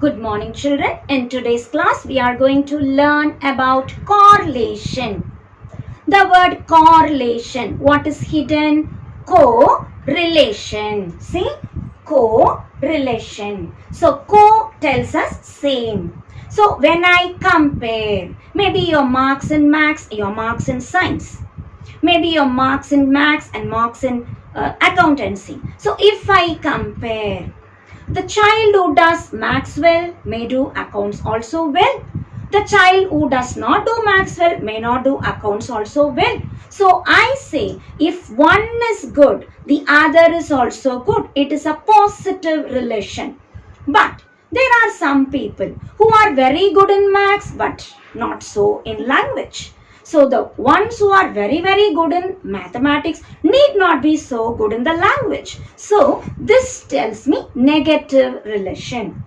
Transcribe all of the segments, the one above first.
Good morning, children. In today's class, we are going to learn about correlation. The word correlation, what is hidden? Correlation. See? Correlation. So, co tells us same. So, when I compare, maybe your marks in maths, your marks in science, maybe your marks in maths and marks in accountancy. So, if I compare, the child who does maths well may do accounts also well. The child who does not do maths well may not do accounts also well. So I say if one is good, the other is also good. It is a positive relation. But there are some people who are very good in maths but not so in language. So the ones who are very good in mathematics need not be so good in the language. So this tells me negative relation.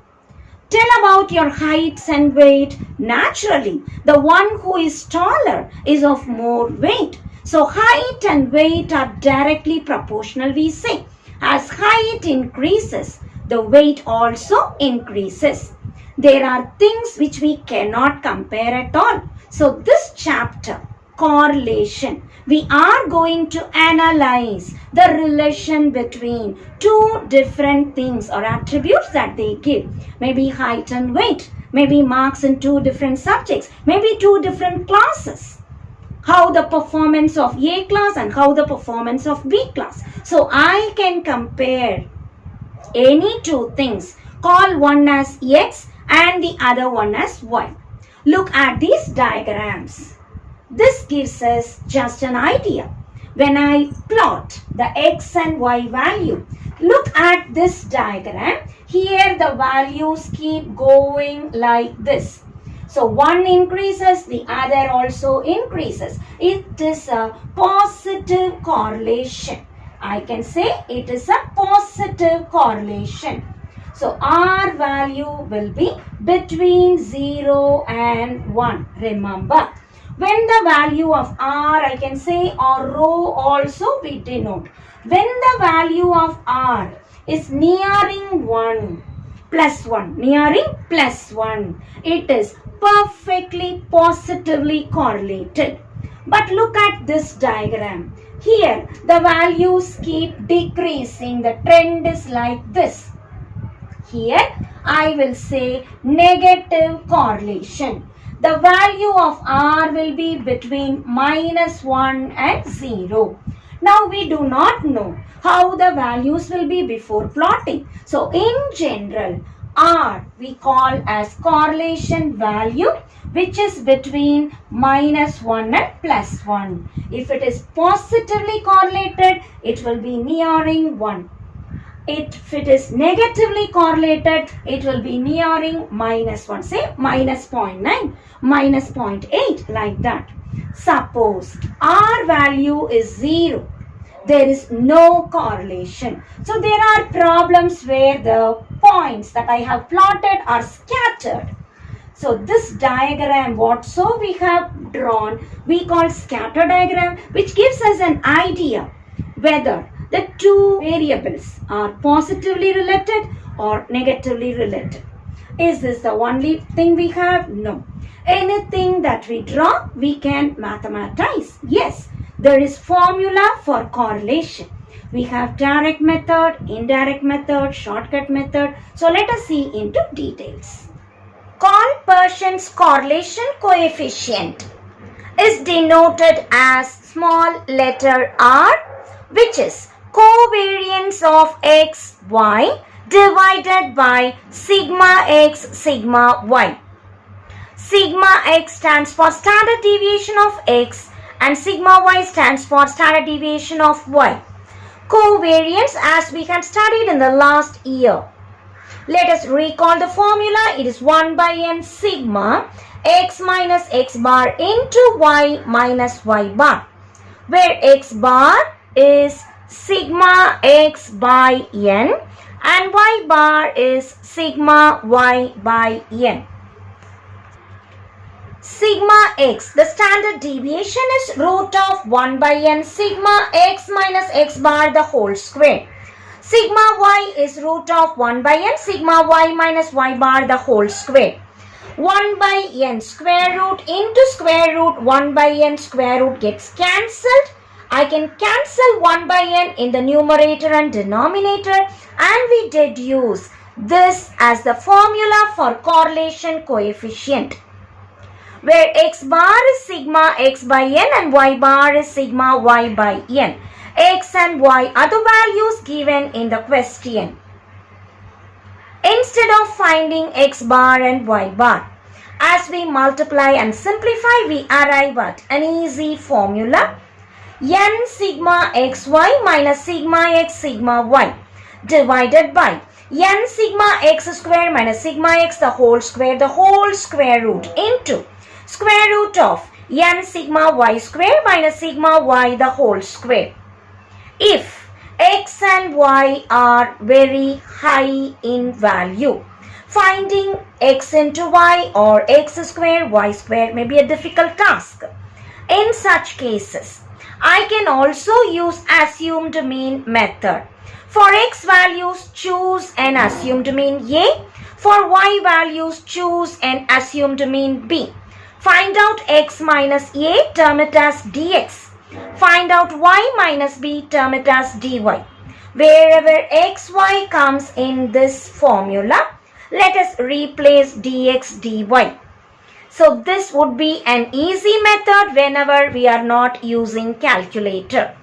Tell about your heights and weight. Naturally, the one who is taller is of more weight. So height and weight are directly proportional, we say. As height increases, the weight also increases. There are things which we cannot compare at all. So this chapter, correlation, we are going to analyze the relation between two different things or attributes that they give. Maybe height and weight, maybe marks in two different subjects, maybe two different classes. How the performance of A class and how the performance of B class. So I can compare any two things, call one as X and the other one as Y. Look at these diagrams. This gives us just an idea. When I plot the X and Y value, look at this diagram. Here the values keep going like this. So one increases, the other also increases. It is a positive correlation. I can say it is a positive correlation. So R value will be between 0 and 1. Remember, when the value of R, I can say, or rho also we denote. When the value of R is nearing 1, plus 1, nearing plus 1, it is perfectly positively correlated. But look at this diagram. Here, the values keep decreasing. The trend is like this. Here, I will say negative correlation. The value of R will be between -1 and 0. Now, we do not know how the values will be before plotting. So, in general, R we call as correlation value, which is between -1 and +1. If it is positively correlated, it will be nearing 1. If it is negatively correlated, it will be nearing -1. Say -0.9, -0.8, like that. Suppose R value is 0. There is no correlation. So there are problems where the points that I have plotted are scattered. So this diagram, what so we have drawn, we call scatter diagram, which gives us an idea whether the two variables are positively related or negatively related. Is this the only thing we have? No. Anything that we draw, we can mathematize. Yes, there is formula for correlation. We have direct method, indirect method, shortcut method. So let us see into details. Call Pearson's correlation coefficient is denoted as small letter r, which is covariance of x, y divided by sigma x, sigma y. Sigma x stands for standard deviation of x and sigma y stands for standard deviation of y. Covariance, as we had studied in the last year. Let us recall the formula. It is 1 by n sigma x minus x bar into y minus y bar, where x bar is sigma x by n and y bar is sigma y by n. Sigma x, the standard deviation is root of 1 by n sigma x minus x bar the whole square. Sigma y is root of 1 by n, sigma y minus y bar the whole square. 1 by n square root into square root 1 by n square root gets cancelled. I can cancel 1 by n in the numerator and denominator, and we did use this as the formula for correlation coefficient, where x bar is sigma x by n and y bar is sigma y by n. X and y are the values given in the question. Instead of finding x bar and y bar, as we multiply and simplify, we arrive at an easy formula: n sigma xy minus sigma x sigma y divided by n sigma x square minus sigma x the whole square root into square root of n sigma y square minus sigma y the whole square. If x and y are very high in value, finding x into y or x square y square may be a difficult task. In such cases, I can also use assumed mean method. For x values, choose an assumed mean A. For y values, choose an assumed mean B. Find out x minus A, term it as dx. Find out y minus b, term it as dy. Wherever xy comes in this formula, let us replace dx dy. So this would be an easy method whenever we are not using calculator.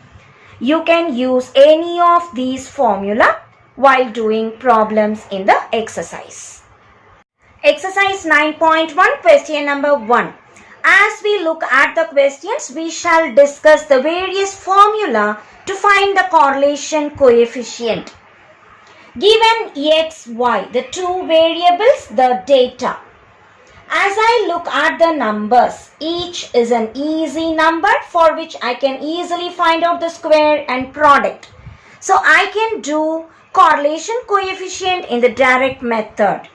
You can use any of these formula while doing problems in the exercise. Exercise 9.1, question number 1. As we look at the questions, we shall discuss the various formula to find the correlation coefficient. Given x, y, the two variables, the data. As I look at the numbers, each is an easy number for which I can easily find out the square and product. So I can do correlation coefficient in the direct method.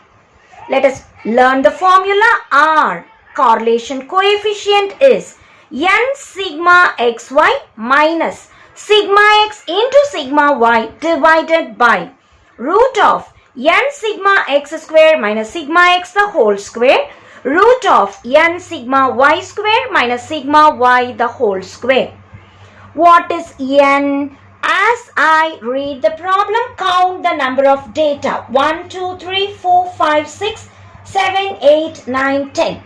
Let us learn the formula R. Correlation coefficient is n sigma xy minus sigma x into sigma y divided by root of n sigma x square minus sigma x the whole square, root of n sigma y square minus sigma y the whole square. What is n? As I read the problem, count the number of data. 1, 2, 3, 4, 5, 6, 7, 8, 9, 10.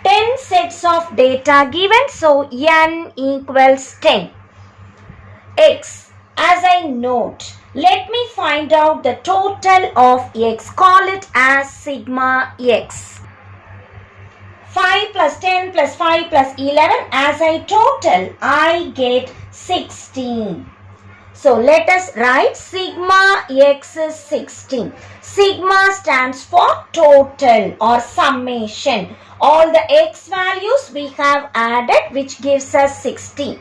10 sets of data given, so n equals 10. X. As I note, let me find out the total of x. Call it as sigma x. 5 plus 10 plus 5 plus 11. As I total, I get 16. So let us write sigma x is 16. Sigma stands for total or summation. All the x values we have added, which gives us 16.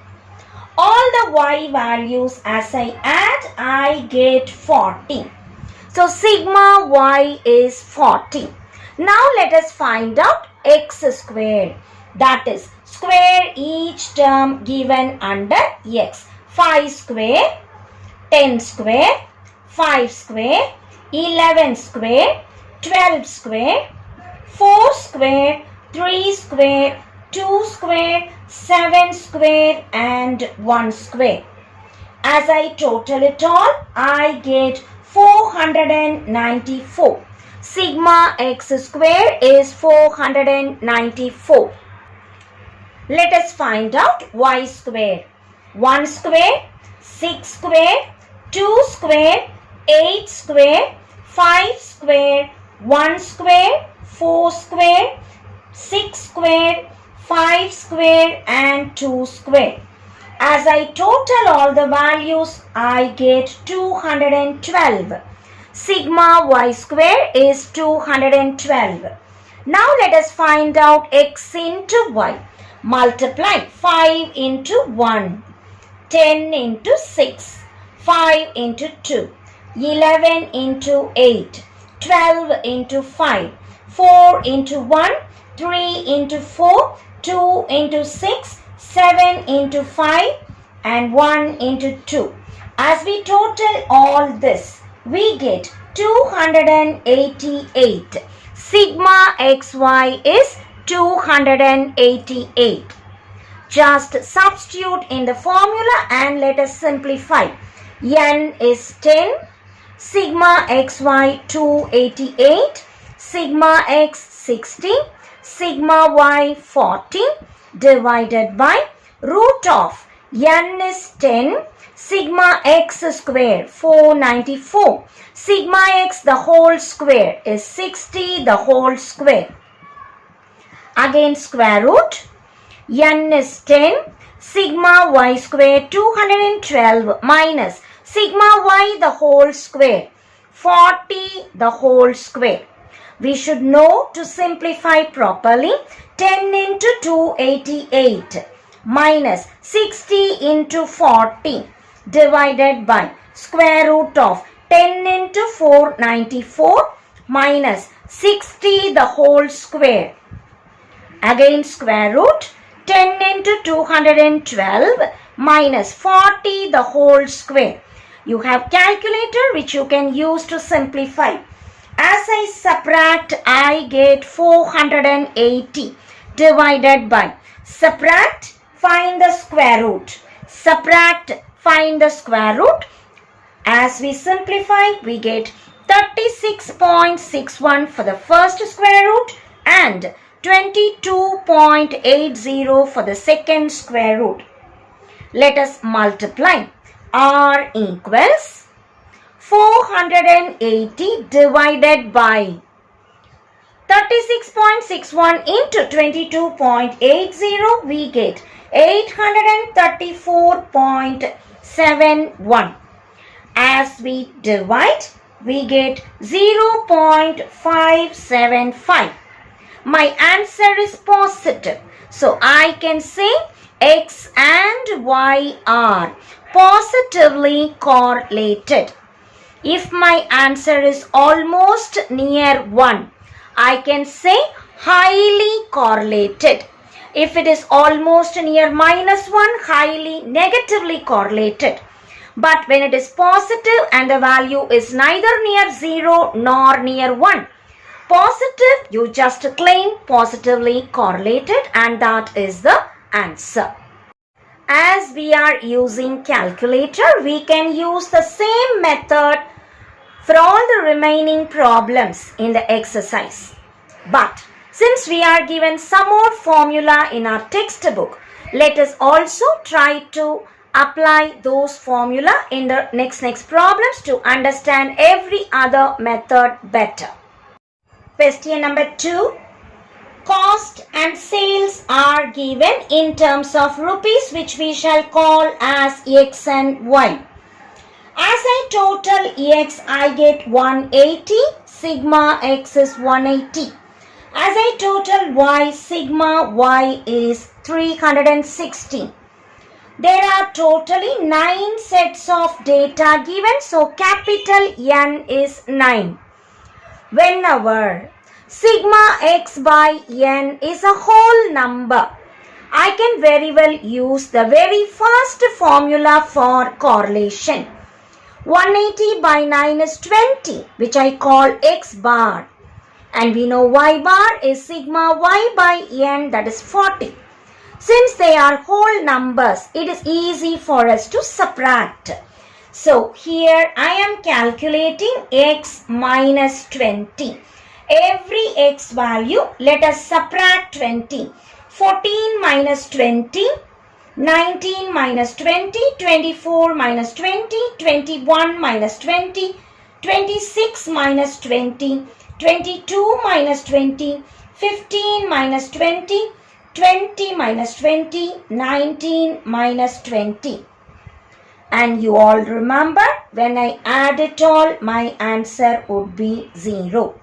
All the y values as I add, I get 40. So sigma y is 40. Now let us find out x square. That is, square each term given under x. 5 square, 10 square, 5 square, 11 square, 12 square, 4 square, 3 square, 2 square, 7 square and 1 square. As I total it all, I get 494. Sigma x square is 494. Let us find out y square. 1 square, 6 square, 2 square, 8 square, 5 square, 1 square, 4 square, 6 square, 5 square and 2 square. As I total all the values, I get 212. Sigma y square is 212. Now let us find out x into y. Multiply 5 into 1, 10 into 6, 5 into 2, 11 into 8, 12 into 5, 4 into 1, 3 into 4, 2 into 6, 7 into 5 and 1 into 2. As we total all this, we get 288. Sigma xy is 288. Just substitute in the formula and let us simplify. N is 10, sigma xy 288, sigma x 60, sigma y 40 divided by root of n is 10, sigma x square 494, sigma x the whole square is 60 the whole square. Again square root, n is 10, sigma y square 212 minus sigma y the whole square 40 the whole square. We should know to simplify properly. 10 into 288 minus 60 into 40 divided by square root of 10 into 494 minus 60 the whole square. Again square root, 10 into 212 minus 40 the whole square. You have calculator which you can use to simplify. As I subtract, I get 480 divided by subtract, find the square root. Subtract, find the square root. As we simplify, we get 36.61 for the first square root and 22.80 for the second square root. Let us multiply. R equals 480 divided by 36.61 into 22.80, we get 834.71. As we divide, we get 0.575. My answer is positive. So I can say X and Y are positively correlated. If my answer is almost near 1, I can say highly correlated. If it is almost near minus 1, highly negatively correlated. But when it is positive and the value is neither near 0 nor near 1, positive, you just claim positively correlated, and that is the answer. As we are using calculator, we can use the same method for all the remaining problems in the exercise. But since we are given some more formula in our textbook, let us also try to apply those formula in the next problems to understand every other method better. Question number 2. Cost and sales are given in terms of rupees, which we shall call as X and Y. As I total X, I get 180, sigma X is 180. As I total Y, sigma Y is 360. There are totally 9 sets of data given, so capital N is 9. Whenever sigma x by n is a whole number, I can very well use the very first formula for correlation. 180 by 9 is 20, which I call x bar. And we know y bar is sigma y by n, that is 40. Since they are whole numbers, it is easy for us to subtract. So here I am calculating x minus 20. Every x value, let us subtract 20. 14 minus 20, 19 minus 20, 24 minus 20, 21 minus 20, 26 minus 20, 22 minus 20, 15 minus 20, 20 minus 20, 19 minus 20. And you all remember, when I add it all, my answer would be 0.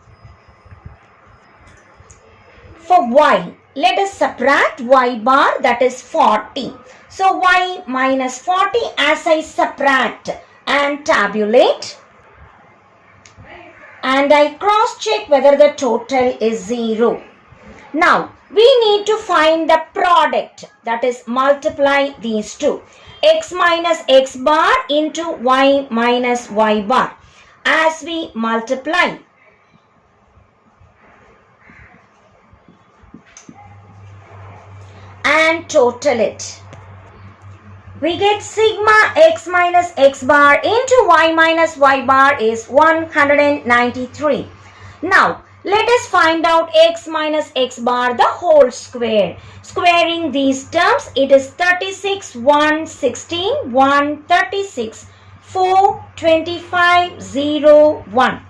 For y, let us subtract y bar, that is 40. So y minus 40, as I subtract and tabulate, and I cross check whether the total is 0. Now we need to find the product, that is multiply these two. X minus x bar into y minus y bar. As we multiply, and total it, we get sigma x minus x bar into y minus y bar is 193. Now, let us find out x minus x bar the whole square. Squaring these terms, it is 36, 1, 16, 1, 36, 4, 25, 0, 1.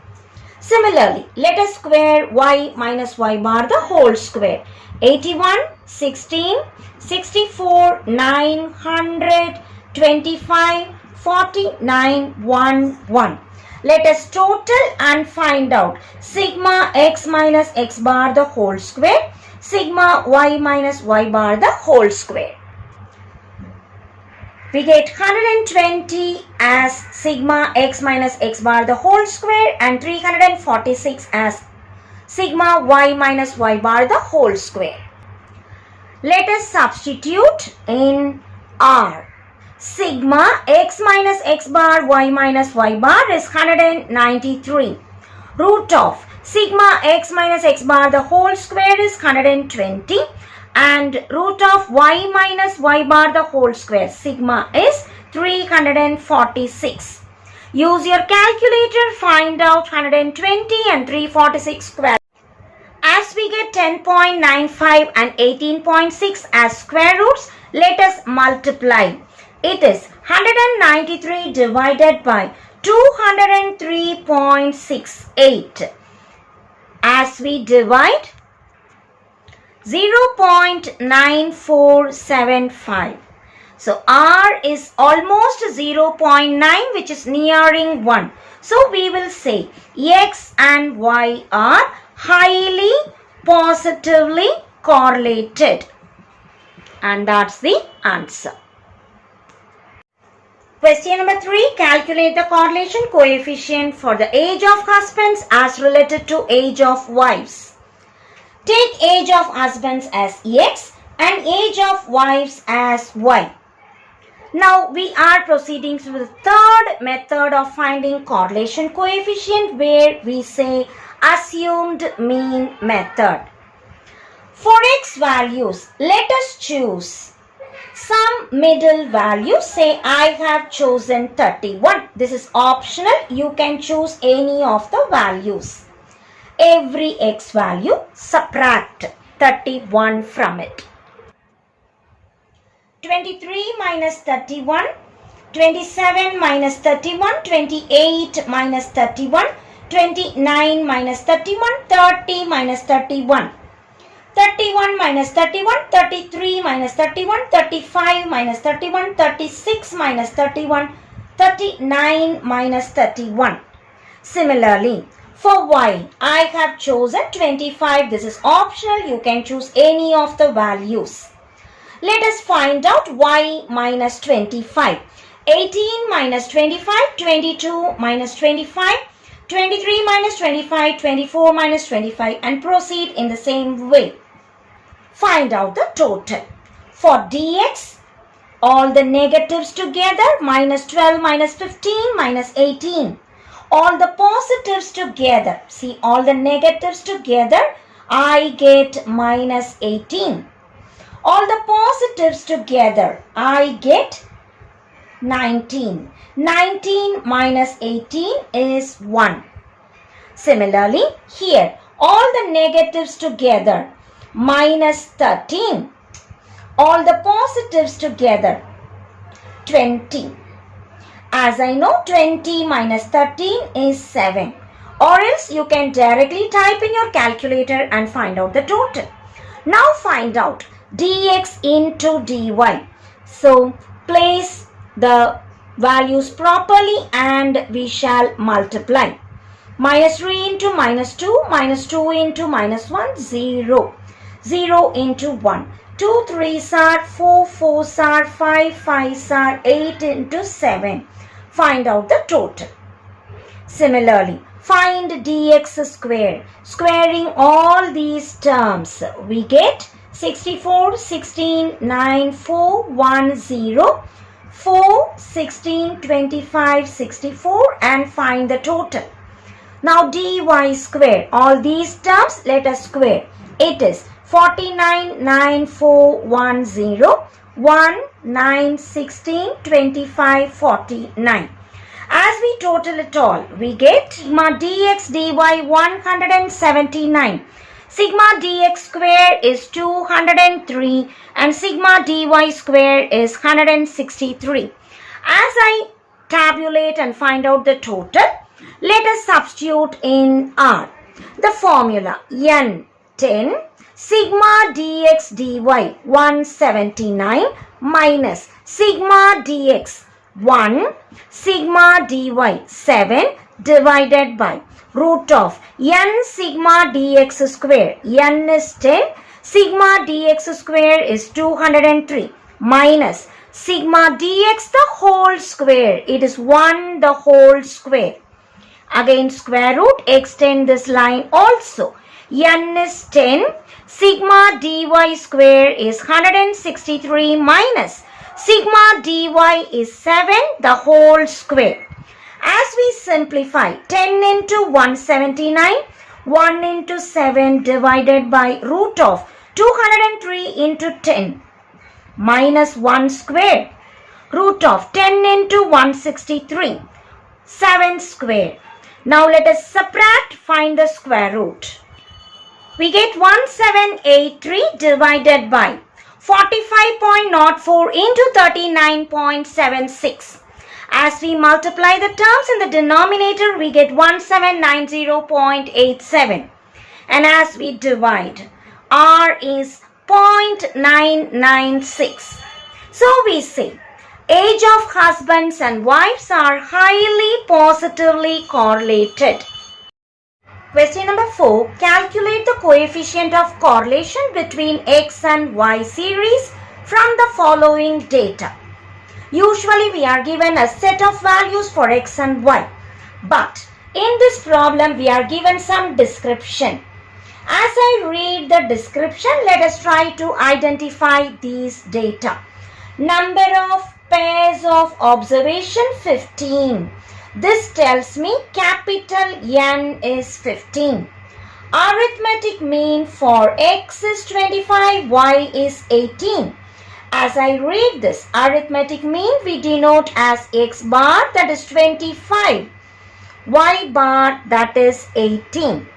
Similarly, let us square y minus y bar the whole square. 81, 16, 64, 900, 25, 49, 1, 1. Let us total and find out sigma x minus x bar the whole square, sigma y minus y bar the whole square. We get 120 as sigma x minus x bar the whole square and 346 as sigma y minus y bar the whole square. Let us substitute in R. Sigma x minus x bar y minus y bar is 193. Root of sigma x minus x bar the whole square is 120 and root of y minus y bar the whole square sigma is 346. Use your calculator, find out 120 and 346 square. As we get 10.95 and 18.6 as square roots, let us multiply. It is 193 divided by 203.68. As we divide, 0.9475. So R is almost 0.9, which is nearing 1. So we will say X and Y are highly positively correlated. And that's the answer. Question number 3. Calculate the correlation coefficient for the age of husbands as related to age of wives. Take age of husbands as X and age of wives as Y. Now we are proceeding to the third method of finding correlation coefficient, where we say assumed mean method. For X values, let us choose some middle value. Say I have chosen 31. This is optional. You can choose any of the values. Every X value, subtract 31 from it. 23 minus 31, 27 minus 31, 28 minus 31, 29 minus 31, 30 minus 31. 31 minus 31, 33 minus 31, 35 minus 31, 36 minus 31, 39 minus 31. Similarly, for Y, I have chosen 25. This is optional. You can choose any of the values. Let us find out Y minus 25. 18 minus 25, 22 minus 25, 23 minus 25, 24 minus 25, and proceed in the same way. Find out the total. For dx, all the negatives together, minus 12 minus 15 minus 18. All the positives together, see all the negatives together, I get minus 18. All the positives together, I get 19. 19 minus 18 is 1. Similarly, here, all the negatives together, minus 13. All the positives together, 20. As I know, 20 minus 13 is 7. Or else you can directly type in your calculator and find out the total. Now find out dx into dy. So place the values properly and we shall multiply. Minus 3 into minus 2, minus 2 into minus 1, 0. 0 into 1. 2 3s are 4, 4s are 5, 5s are 8 into 7. Find out the total. Similarly, find dx square. Squaring all these terms, we get 64, 16, 9, 4, 1, 0, 4, 16, 25, 64 and find the total. Now dy square, all these terms let us square. It is 49, 9, 4, 1, 0, 1, 9, 16, 25, 49. As we total it all, we get sigma dx dy 179. Sigma dx square is 203 and sigma dy square is 163. As I tabulate and find out the total, let us substitute in R. The formula n10 sigma dx dy 179 minus sigma dx 1 sigma dy 7 divided by root of n sigma dx square. N is 10, sigma dx square is 203 minus sigma dx the whole square. It is 1 the whole square. Again square root, extend this line also. N is 10, sigma dy square is 163 minus sigma dy is 7 the whole square. As we simplify, 10 into 179, 1 into 7 divided by root of 203 into 10 minus 1 square, root of 10 into 163, 7 square. Now let us subtract, find the square root. We get 1783 divided by 45.04 into 39.76. As we multiply the terms in the denominator, we get 1790.87. And as we divide, R is 0.996. So we say, age of husbands and wives are highly positively correlated. Question number 4. Calculate the coefficient of correlation between X and Y series from the following data. Usually we are given a set of values for X and Y. But in this problem we are given some description. As I read the description, let us try to identify these data. Number of pairs of observation 15. This tells me capital N is 15. Arithmetic mean for X is 25, Y is 18. As I read this, arithmetic mean we denote as X bar, that is 25. Y bar, that is 18.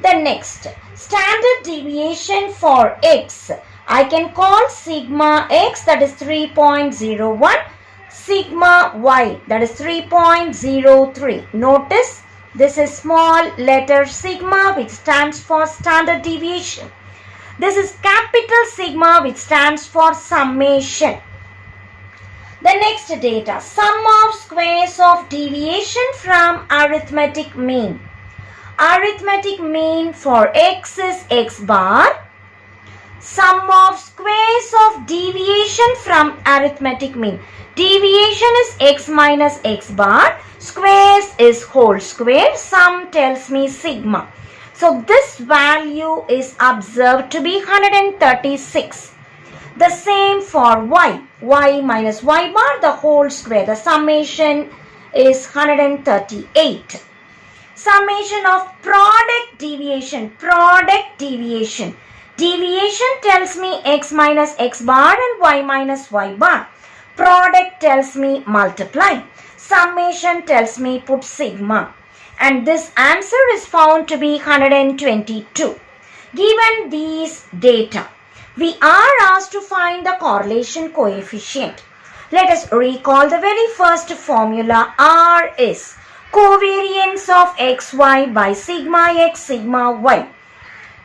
The next, standard deviation for X. I can call sigma X, that is 3.01. Sigma Y, that is 3.03. Notice this is small letter sigma which stands for standard deviation. This is capital sigma which stands for summation. The next data, sum of squares of deviation from arithmetic mean. Arithmetic mean for X is X bar. Sum of squares of deviation from arithmetic mean. Deviation is X minus X bar. Squares is whole square. Sum tells me sigma. So this value is observed to be 136. The same for Y. Y minus Y bar, the whole square. The summation is 138. Summation of product deviation. Product deviation. Deviation tells me X minus X bar and Y minus Y bar. Product tells me multiply. Summation tells me put sigma. And this answer is found to be 122. Given these data, we are asked to find the correlation coefficient. Let us recall the very first formula. R is covariance of xy by sigma x sigma y.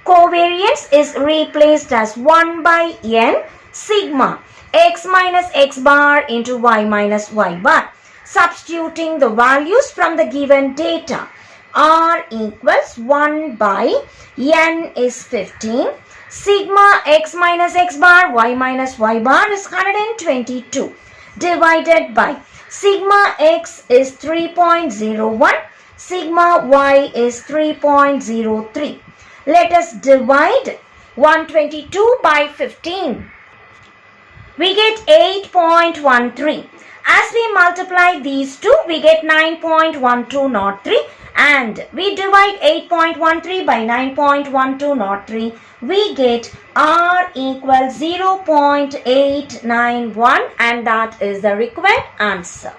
Covariance is replaced as 1 by n sigma x minus x bar into y minus y bar. Substituting the values from the given data. R equals 1 by n is 15. Sigma x minus x bar y minus y bar is 122 divided by sigma x is 3.01. Sigma y is 3.03. Let us divide 122 by 15. We get 8.13. As we multiply these two, we get 9.1203, and we divide 8.13 by 9.1203. We get R equals 0.891, and that is the required answer.